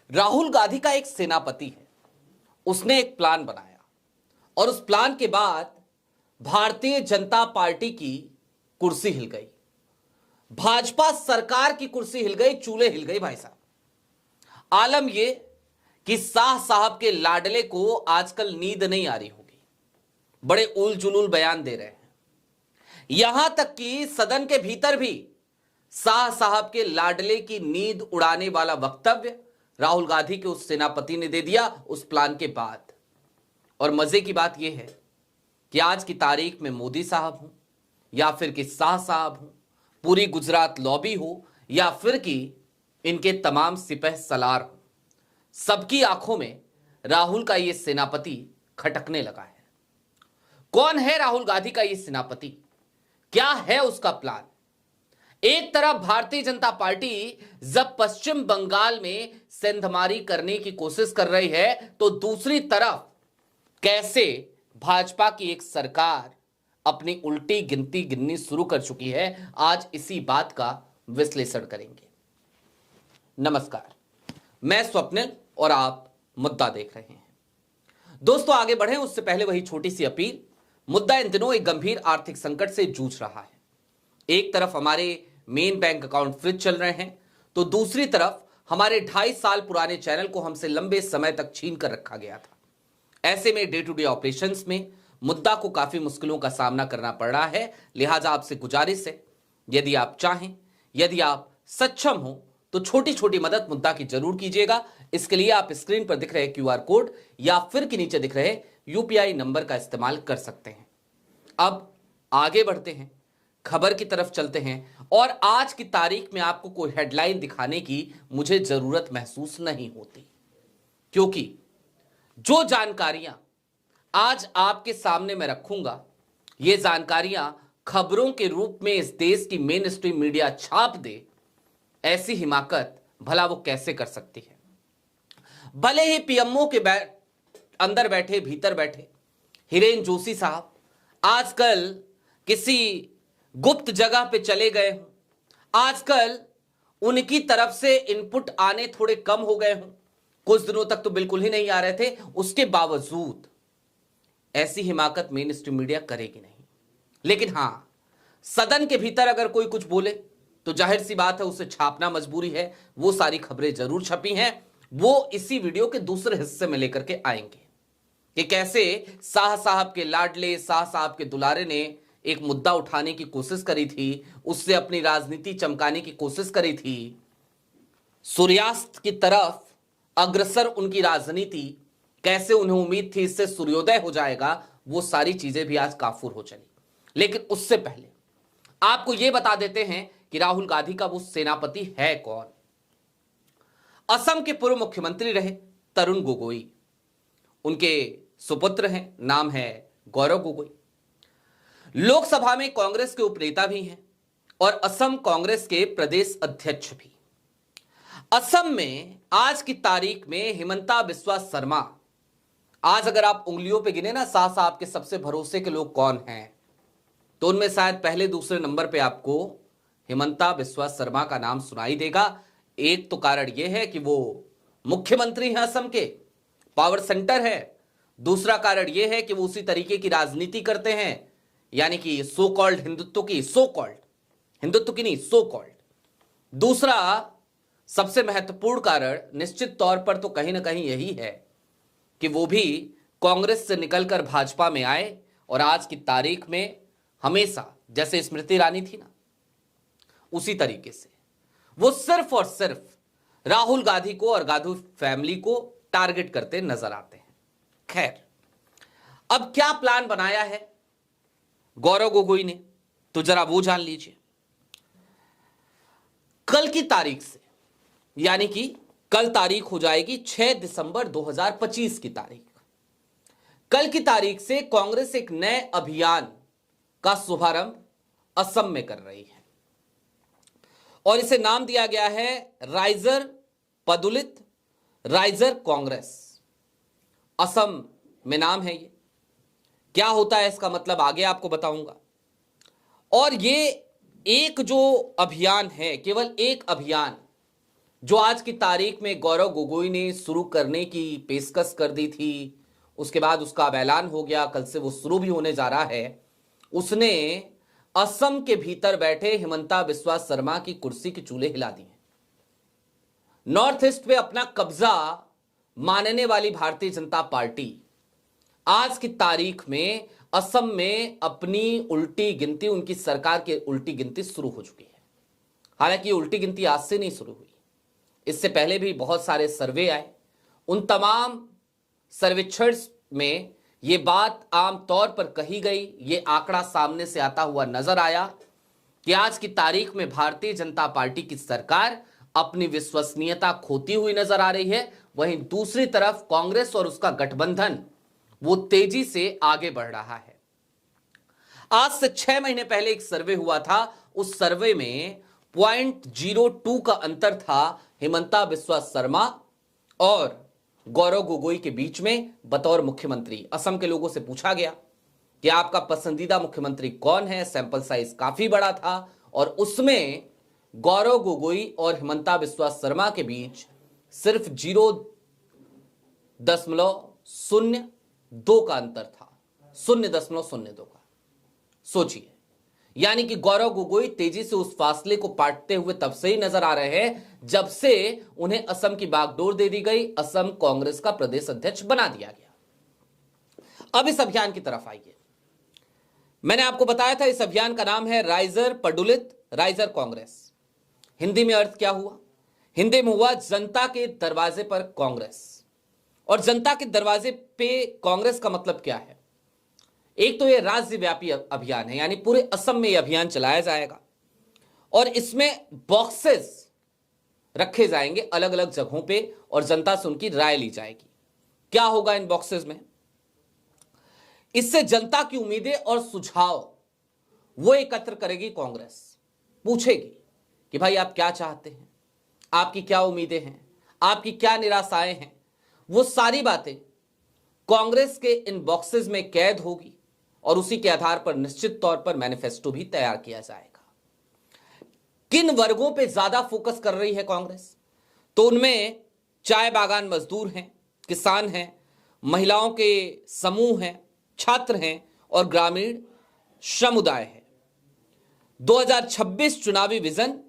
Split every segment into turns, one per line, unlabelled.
राहुल गांधी का एक सेनापति है, उसने एक प्लान बनाया और उस प्लान के बाद भारतीय जनता पार्टी की कुर्सी हिल गई, भाजपा सरकार की कुर्सी हिल गई, चूल्हे हिल गई भाई साहब। आलम यह कि शाह साहब के लाडले को आजकल नींद नहीं आ रही होगी, बड़े उल जुलूल बयान दे रहे हैं। यहां तक कि सदन के भीतर भी शाह साहब के लाडले की नींद उड़ाने वाला वक्तव्य राहुल गांधी के उस सेनापति ने दे दिया उस प्लान के बाद। और मजे की बात यह है कि आज की तारीख में मोदी साहब हो या फिर कि शाह साहब हो, पूरी गुजरात लॉबी हो या फिर कि इनके तमाम सिपह सलार हो, सबकी आंखों में राहुल का यह सेनापति खटकने लगा है। कौन है राहुल गांधी का यह सेनापति? क्या है उसका प्लान? एक तरफ भारतीय जनता पार्टी जब पश्चिम बंगाल में सेंधमारी करने की कोशिश कर रही है, तो दूसरी तरफ कैसे भाजपा की एक सरकार अपनी उल्टी गिनती गिननी शुरू कर चुकी है, आज इसी बात का विश्लेषण करेंगे। नमस्कार, मैं स्वप्निल और आप मुद्दा देख रहे हैं। दोस्तों, आगे बढ़े उससे पहले वही छोटी सी अपील। मुद्दा इन दिनों एक गंभीर आर्थिक संकट से जूझ रहा है। एक तरफ हमारे मेन बैंक अकाउंट फ्रीज चल रहे हैं, तो दूसरी तरफ हमारे 2.5 साल पुराने चैनल को हमसे लंबे समय तक छीन कर रखा गया था। ऐसे में डे टू डे ऑपरेशंस में मुद्दा को काफी मुश्किलों का सामना करना पड़ रहा है। लिहाजा आपसे गुजारिश है, यदि आप चाहें, यदि आप सक्षम हो, तो छोटी छोटी मदद मुद्दा की जरूर कीजिएगा। इसके लिए आप स्क्रीन पर दिख रहे QR कोड या फिर के नीचे दिख रहे UPI नंबर का इस्तेमाल कर सकते हैं। अब आगे बढ़ते हैं, खबर की तरफ चलते हैं। और आज की तारीख में आपको कोई हेडलाइन दिखाने की मुझे जरूरत महसूस नहीं होती, क्योंकि जो जानकारियां आज आपके सामने मैं रखूंगा, ये जानकारियां खबरों के रूप में इस देश की मेन स्ट्रीम मीडिया छाप दे, ऐसी हिमाकत भला वो कैसे कर सकती है? भले ही पीएमओ के अंदर बैठे, भीतर बैठे हिरेन जोशी साहब आजकल किसी गुप्त जगह पे चले गए हों, आजकल उनकी तरफ से इनपुट आने थोड़े कम हो गए हों, कुछ दिनों तक तो बिल्कुल ही नहीं आ रहे थे, उसके बावजूद ऐसी हिमाकत मेन स्ट्रीम मीडिया करेगी नहीं। लेकिन हां, सदन के भीतर अगर कोई कुछ बोले तो जाहिर सी बात है उसे छापना मजबूरी है। वो सारी खबरें जरूर छपी हैं, वो इसी वीडियो के दूसरे हिस्से में लेकर के आएंगे कि कैसे शाह साहब के लाडले, शाह साहब के दुलारे ने एक मुद्दा उठाने की कोशिश करी थी, उससे अपनी राजनीति चमकाने की कोशिश करी थी, सूर्यास्त की तरफ अग्रसर उनकी राजनीति, कैसे उन्हें उम्मीद थी इससे सूर्योदय हो जाएगा, वो सारी चीजें भी आज काफूर हो चली। लेकिन उससे पहले आपको यह बता देते हैं कि राहुल गांधी का वो सेनापति है कौन। असम के पूर्व मुख्यमंत्री रहे तरुण गोगोई, उनके सुपुत्र हैं, नाम है गौरव गोगोई। लोकसभा में कांग्रेस के उपनेता भी हैं और असम कांग्रेस के प्रदेश अध्यक्ष भी। असम में आज की तारीख में हिमंता बिस्वा शर्मा, आज अगर आप उंगलियों पे गिने ना शाह साहब के सबसे भरोसे के लोग कौन हैं, तो उनमें शायद पहले दूसरे नंबर पे आपको हिमंता बिस्वा शर्मा का नाम सुनाई देगा। एक तो कारण यह है कि वो मुख्यमंत्री हैं असम के, पावर सेंटर है। दूसरा कारण यह है कि वो उसी तरीके की राजनीति करते हैं, यानी कि सो कॉल्ड हिंदुत्व की, सो कॉल्ड हिंदुत्व की नहीं, सो कॉल्ड। दूसरा सबसे महत्वपूर्ण कारण निश्चित तौर पर तो कहीं ना कहीं यही है कि वो भी कांग्रेस से निकलकर भाजपा में आए और आज की तारीख में हमेशा जैसे स्मृति ईरानी थी ना, उसी तरीके से वो सिर्फ और सिर्फ राहुल गांधी को और गांधी फैमिली को टारगेट करते नजर आते हैं। खैर, अब क्या प्लान बनाया है गौरव गोगोई ने, तो जरा वो जान लीजिए। कल की तारीख से, यानी कि कल तारीख हो जाएगी 6 दिसंबर 2025 की तारीख। कल की तारीख से कांग्रेस एक नए अभियान का शुभारंभ असम में कर रही है और इसे नाम दिया गया है राइजर पदुलित राइजर कांग्रेस। असम में नाम है ये। क्या होता है इसका मतलब आगे आपको बताऊंगा। और ये एक जो अभियान है, केवल एक अभियान, जो आज की तारीख में गौरव गोगोई ने शुरू करने की पेशकश कर दी थी, उसके बाद उसका अब ऐलान हो गया, कल से वो शुरू भी होने जा रहा है। उसने असम के भीतर बैठे हिमंता बिस्वा शर्मा की कुर्सी के चूल्हे हिला दिए। नॉर्थ ईस्ट पे अपना कब्जा मानने वाली भारतीय जनता पार्टी आज की तारीख में असम में अपनी उल्टी गिनती, उनकी सरकार की उल्टी गिनती शुरू हो चुकी है। हालांकि ये उल्टी गिनती आज से नहीं शुरू हुई, इससे पहले भी बहुत सारे सर्वे आए। उन तमाम सर्वेक्षण में ये बात आमतौर पर कही गई, ये आंकड़ा सामने से आता हुआ नजर आया कि आज की तारीख में भारतीय जनता पार्टी की सरकार अपनी विश्वसनीयता खोती हुई नजर आ रही है। वहीं दूसरी तरफ कांग्रेस और उसका गठबंधन वो तेजी से आगे बढ़ रहा है। आज से 6 महीने पहले एक सर्वे हुआ था, उस सर्वे में 0.02 का अंतर था हिमंता बिस्वा शर्मा और गौरव गोगोई के बीच में बतौर मुख्यमंत्री। असम के लोगों से पूछा गया कि आपका पसंदीदा मुख्यमंत्री कौन है। सैंपल साइज काफी बड़ा था और उसमें गौरव गोगोई और हिमंता बिस्वा शर्मा के बीच सिर्फ 0.02 का अंतर था, 0.02 का। सोचिए, यानी कि गौरव गोगोई तेजी से उस फासले को पाटते हुए तब से ही नजर आ रहे हैं जब से उन्हें असम की बागडोर दे दी गई, असम कांग्रेस का प्रदेश अध्यक्ष बना दिया गया। अब इस अभियान की तरफ आइए। मैंने आपको बताया था इस अभियान का नाम है राइजर पडुलित राइजर कांग्रेस। हिंदी में अर्थ क्या हुआ? हिंदी में हुआ जनता के दरवाजे पर कांग्रेस। और जनता के दरवाजे पे कांग्रेस का मतलब क्या है? एक तो यह राज्यव्यापी अभियान है, यानी पूरे असम में यह अभियान चलाया जाएगा और इसमें बॉक्सेस रखे जाएंगे अलग अलग जगहों पे और जनता से उनकी राय ली जाएगी। क्या होगा इन बॉक्सेस में? इससे जनता की उम्मीदें और सुझाव वो एकत्र करेगी कांग्रेस। पूछेगी कि भाई आप क्या चाहते हैं, आपकी क्या उम्मीदें हैं, आपकी क्या निराशाएं हैं। वो सारी बातें कांग्रेस के इन बॉक्सेस में कैद होगी और उसी के आधार पर निश्चित तौर पर मैनिफेस्टो भी तैयार किया जाएगा। किन वर्गों पे ज्यादा फोकस कर रही है कांग्रेस? तो उनमें चाय बागान मजदूर हैं, किसान हैं, महिलाओं के समूह हैं, छात्र हैं और ग्रामीण समुदाय है। 2026 चुनावी विजन,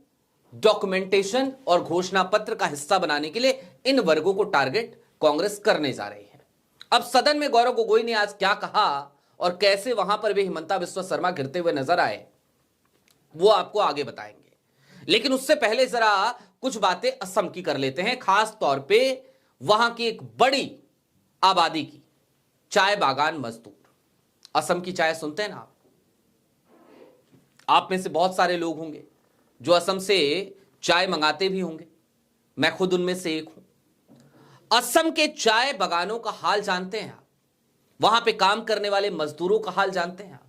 डॉक्यूमेंटेशन और घोषणा पत्र का हिस्सा बनाने के लिए इन वर्गों को टारगेट कांग्रेस करने जा रही है। अब सदन में गौरव गोगोई ने आज क्या कहा और कैसे वहां पर भी हिमंता बिस्वा शर्मा गिरते हुए नजर आए, वो आपको आगे बताएंगे। लेकिन उससे पहले जरा कुछ बातें असम की कर लेते हैं, खास तौर पे वहां की एक बड़ी आबादी की, चाय बागान मजदूर। असम की चाय सुनते हैं ना आप में से बहुत सारे लोग होंगे जो असम से चाय मंगाते भी होंगे, मैं खुद उनमें से एक हूं। असम के चाय बागानों का हाल जानते हैं आप? वहां पे काम करने वाले मजदूरों का हाल जानते हैं आप?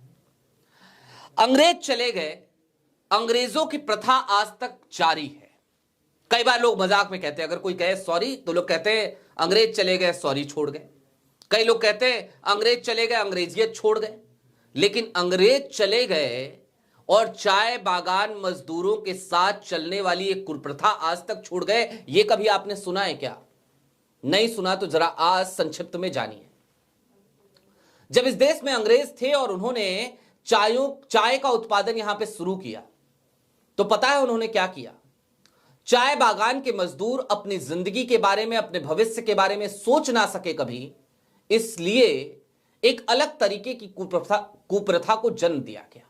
अंग्रेज चले गए, अंग्रेजों की प्रथा आज तक जारी है। कई बार लोग मजाक में कहते हैं, अगर कोई कहे सॉरी तो लोग कहते हैं अंग्रेज चले गए सॉरी छोड़ गए। कई लोग कहते हैं अंग्रेज चले गए अंग्रेजियत छोड़ गए। लेकिन अंग्रेज चले गए और चाय बागान मजदूरों के साथ चलने वाली एक कुप्रथा आज तक छोड़ गए, ये कभी आपने सुना है क्या? नहीं सुना तो जरा आज संक्षिप्त में जानिए। जब इस देश में अंग्रेज थे और उन्होंने चाय का उत्पादन यहां पे शुरू किया, तो पता है उन्होंने क्या किया? चाय बागान के मजदूर अपनी जिंदगी के बारे में, अपने भविष्य के बारे में सोच ना सके कभी, इसलिए एक अलग तरीके की कुप्रथा को जन्म दिया गया।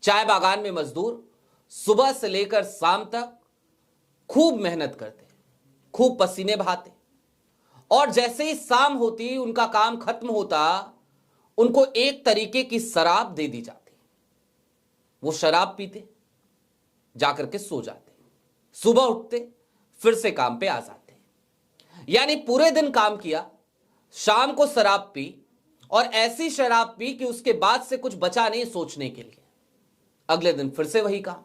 चाय बागान में मजदूर सुबह से लेकर शाम तक खूब मेहनत करते, खूब पसीने बहाते और जैसे ही शाम होती, उनका काम खत्म होता, उनको एक तरीके की शराब दे दी जाती। वो शराब पीते, जाकर के सो जाते, सुबह उठते, फिर से काम पे आ जाते। यानी पूरे दिन काम किया, शाम को शराब पी और ऐसी शराब पी कि उसके बाद से कुछ बचा नहीं सोचने के लिए। अगले दिन फिर से वही काम।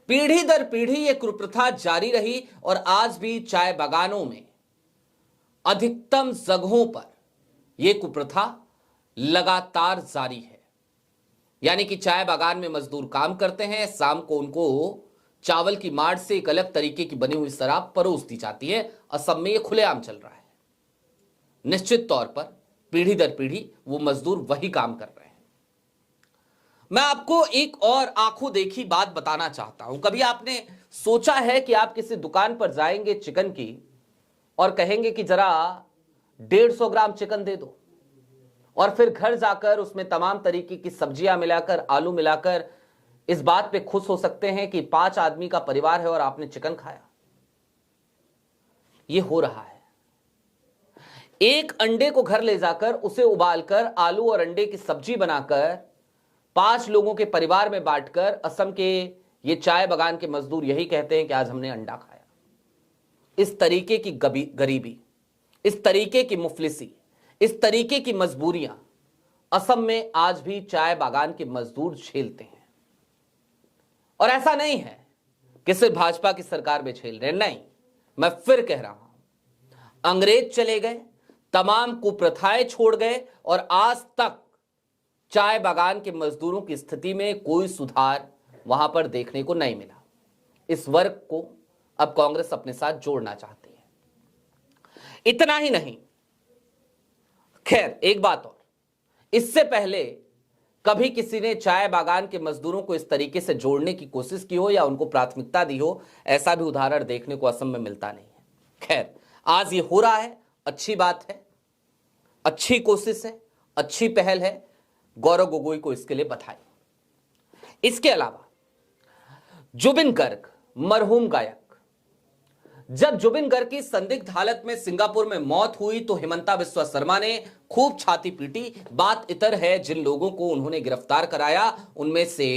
पीढ़ी दर पीढ़ी यह कुप्रथा जारी रही और आज भी चाय बागानों में अधिकतम जगहों पर यह कुप्रथा लगातार जारी है। यानी कि चाय बागान में मजदूर काम करते हैं, शाम को उनको चावल की माड़ से एक अलग तरीके की बनी हुई शराब परोस दी जाती है। असम में यह खुलेआम चल रहा है। निश्चित तौर पर पीढ़ी दर पीढ़ी वो मजदूर वही काम कर रहे हैं। मैं आपको एक और आंखों देखी बात बताना चाहता हूं। कभी आपने सोचा है कि आप किसी दुकान पर जाएंगे चिकन की और कहेंगे कि जरा 150 ग्राम चिकन दे दो, और फिर घर जाकर उसमें तमाम तरीके की सब्जियां मिलाकर, आलू मिलाकर इस बात पे खुश हो सकते हैं कि 5 आदमी का परिवार है और आपने चिकन खाया। यह हो रहा है। एक अंडे को घर ले जाकर उसे उबालकर आलू और अंडे की सब्जी बनाकर 5 लोगों के परिवार में बांटकर असम के ये चाय बागान के मजदूर यही कहते हैं कि आज हमने अंडा खाया। इस तरीके की गरीबी, इस तरीके की मुफलिसी, इस तरीके की मजबूरियां असम में आज भी चाय बागान के मजदूर झेलते हैं। और ऐसा नहीं है कि सिर्फ भाजपा की सरकार में झेल रहे, नहीं, मैं फिर कह रहा हूं, अंग्रेज चले गए, तमाम कुप्रथाएं छोड़ गए और आज तक चाय बागान के मजदूरों की स्थिति में कोई सुधार वहां पर देखने को नहीं मिला। इस वर्ग को अब कांग्रेस अपने साथ जोड़ना चाहती है। इतना ही नहीं, खैर एक बात और, इससे पहले कभी किसी ने चाय बागान के मजदूरों को इस तरीके से जोड़ने की कोशिश की हो या उनको प्राथमिकता दी हो, ऐसा भी उदाहरण देखने को असम में मिलता नहीं है। खैर, आज ये हो रहा है, अच्छी बात है, अच्छी कोशिश है, अच्छी पहल है। गौरव गोगोई को इसके लिए बधाई। इसके अलावा जुबिन गर्ग, मरहूम गायक, जब जुबिन गर्ग की संदिग्ध हालत में सिंगापुर में मौत हुई तो हिमंता बिस्वा शर्मा ने खूब छाती पीटी। बात इतर है, जिन लोगों को उन्होंने गिरफ्तार कराया उनमें से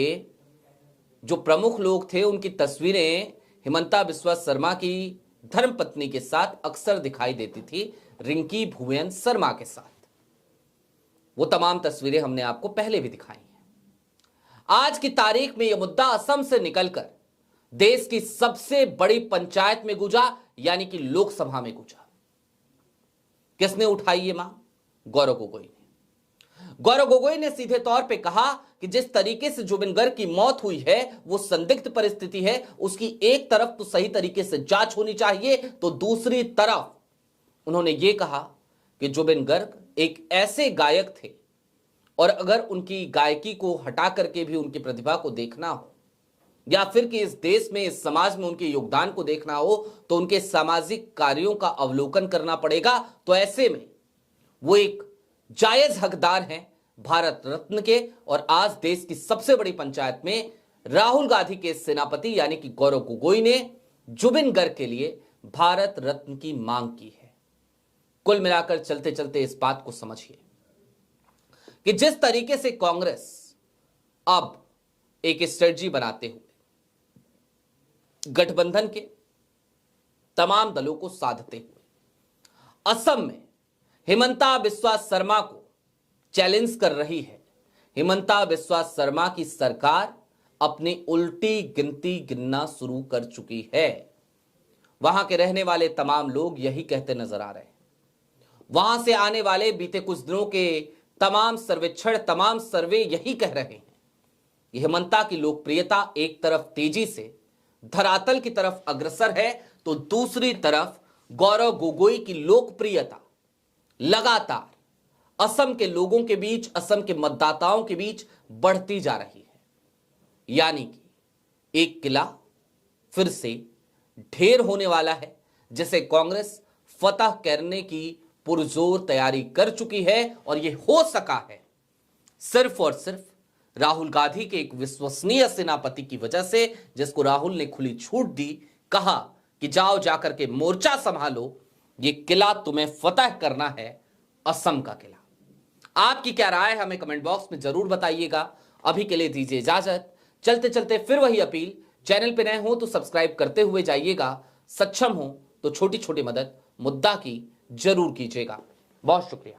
जो प्रमुख लोग थे उनकी तस्वीरें हिमंता बिस्वा शर्मा की धर्मपत्नी के साथ अक्सर दिखाई देती थी, रिंकी भुवन शर्मा के साथ। वो तमाम तस्वीरें हमने आपको पहले भी दिखाई हैं। आज की तारीख में यह मुद्दा असम से निकलकर देश की सबसे बड़ी पंचायत में गूंजा, यानी कि लोकसभा में गूंजा। किसने उठाई ये मांग? गौरव गोगोई ने। गौरव गोगोई ने सीधे तौर पे कहा कि जिस तरीके से जुबिन गर्ग की मौत हुई है वो संदिग्ध परिस्थिति है, उसकी एक तरफ तो सही तरीके से जांच होनी चाहिए, तो दूसरी तरफ उन्होंने ये कहा कि जुबिन गर्ग एक ऐसे गायक थे और अगर उनकी गायकी को हटा करके भी उनकी प्रतिभा को देखना हो या फिर कि इस देश में, इस समाज में उनके योगदान को देखना हो तो उनके सामाजिक कार्यों का अवलोकन करना पड़ेगा। तो ऐसे में वो एक जायज हकदार हैं भारत रत्न के, और आज देश की सबसे बड़ी पंचायत में राहुल गांधी के सेनापति यानी कि गौरव गोगोई ने जुबिन गर्ग के लिए भारत रत्न की मांग की है। कुल मिलाकर चलते चलते इस बात को समझिए कि जिस तरीके से कांग्रेस अब एक स्ट्रेटजी बनाते हुए गठबंधन के तमाम दलों को साधते हुए असम में हिमंता बिस्वा शर्मा को चैलेंज कर रही है, हिमंता बिस्वा शर्मा की सरकार अपनी उल्टी गिनती गिनना शुरू कर चुकी है। वहां के रहने वाले तमाम लोग यही कहते नजर आ रहे हैं। वहां से आने वाले बीते कुछ दिनों के तमाम सर्वेक्षण, तमाम सर्वे यही कह रहे हैं कि हिमंता की लोकप्रियता एक तरफ तेजी से धरातल की तरफ अग्रसर है तो दूसरी तरफ गौरव गोगोई की लोकप्रियता लगातार असम के लोगों के बीच, असम के मतदाताओं के बीच बढ़ती जा रही है। यानी कि एक किला फिर से ढेर होने वाला है, जिसे कांग्रेस फतह करने की पुरजोर तैयारी कर चुकी है। और यह हो सका है सिर्फ और सिर्फ राहुल गांधी के एक विश्वसनीय सेनापति की वजह से, जिसको राहुल ने खुली छूट दी, कहा कि जाओ जाकर के मोर्चा संभालो, ये किला तुम्हें फतह करना है, असम का किला। आपकी क्या राय है हमें कमेंट बॉक्स में जरूर बताइएगा। अभी के लिए दीजिए इजाजत। चलते चलते फिर वही अपील, चैनल पे नए हो तो सब्सक्राइब करते हुए जाइएगा, सक्षम हो तो छोटी छोटी मदद मुद्दा की जरूर कीजिएगा। बहुत शुक्रिया।